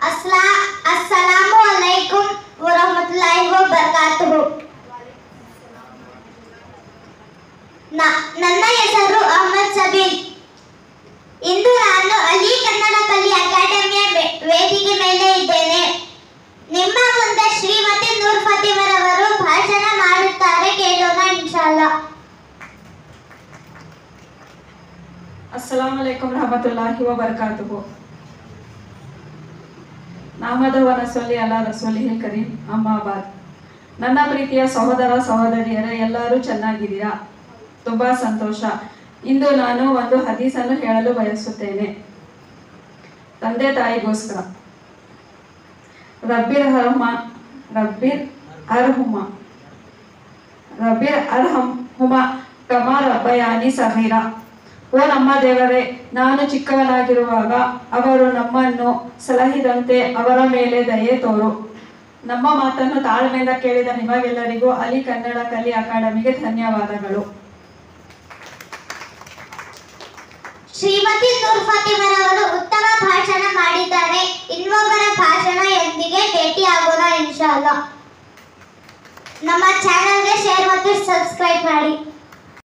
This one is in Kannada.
अस्सलामु अलैकुम वरहमतुल्लाहि वबरकातुहु। ನನ್ನ ಹೆಸರು ಅಹಮದ್ ಸಬೀಲ್. ಇಂದು ನಾನು ಅಲಿ ಕನ್ನಡ ಕಲಿ ಅಕಾಡೆಮಿಯ ವೇದಿಕೆ ಮೇಲೆ ಇದ್ದೇನೆ. ನಿಮ್ಮ ಮುಂದೆ ಶ್ರೀಮತಿ ನೂರ್ ಫಾತಿಮರವರು ಭಾಷಣ ಮಾಡುತ್ತಾರೆ, ಕೇಳೋಣ ಇನ್ಶಾಅಲ್ಲಾ. अस्सलाम वालेकुम रहमतुल्लाहि व बरकातुहु। ನಾಮದ ವನಸೊಲ್ಲಿ ಅಲಾ ರಸೂಲಿಹಿಲ್ ಕರೀಂ ಅಮ್ಮಾ ಬಾದ್. ನನ್ನ ಪ್ರೀತಿಯ ಸಹೋದರ ಸಹೋದರಿಯರೇ, ಎಲ್ಲರೂ ಚೆನ್ನಾಗಿದ್ದೀರಾ? ತುಂಬಾ ಸಂತೋಷ. ಇಂದು ನಾನು ಒಂದು ಹದೀಸನ್ನು ಹೇಳಲು ಬಯಸುತ್ತೇನೆ, ತಂದೆ ತಾಯಿಗೋಸ್ಕರ. ರಬ್ಬಿರ್ ಅರ್ಹಮ್ಹುಮಾ ಕಮಾ ರಬ್ಬಯಾನಿ ಸಗೀರಾ. ಓ ನಮ್ಮ ದೇವರೇ, ನಾನು ಚಿಕ್ಕವನಾಗಿರುವಾಗ ಅವರು ನಮ್ಮನ್ನು ಸಲಹಿದಂತೆ ಅವರ ಮೇಲೆ ದಯೆ ತೋರು. ನಮ್ಮ ಮಾತನ್ನು ತಾಳ್ಮೆಯಿಂದ ಕೇಳಿದ ನಿಮಗೆಲ್ಲರಿಗೂ ಅಲಿ ಕನ್ನಡ ಕಲಿ ಅಕಾಡೆಮಿಗೆ ಧನ್ಯವಾದಗಳು. ಶ್ರೀಮತಿ ನೂರ್ ಫಾತಿಮರವರು ಉತ್ತಮ ಭಾಷಣ ಮಾಡಿದ್ದಾರೆ. ಇನ್ನೊಬ್ಬರ ಭಾಷಣದೊಂದಿಗೆ ಭೇಟಿಯಾಗೋಣ ಇನ್ಶಾಅಲ್ಲಾ. ನಮ್ಮ ಚಾನೆಲ್ಗೆ ಶೇರ್ ಮತ್ತು ಸಬ್ಸ್ಕ್ರೈಬ್ ಮಾಡಿ.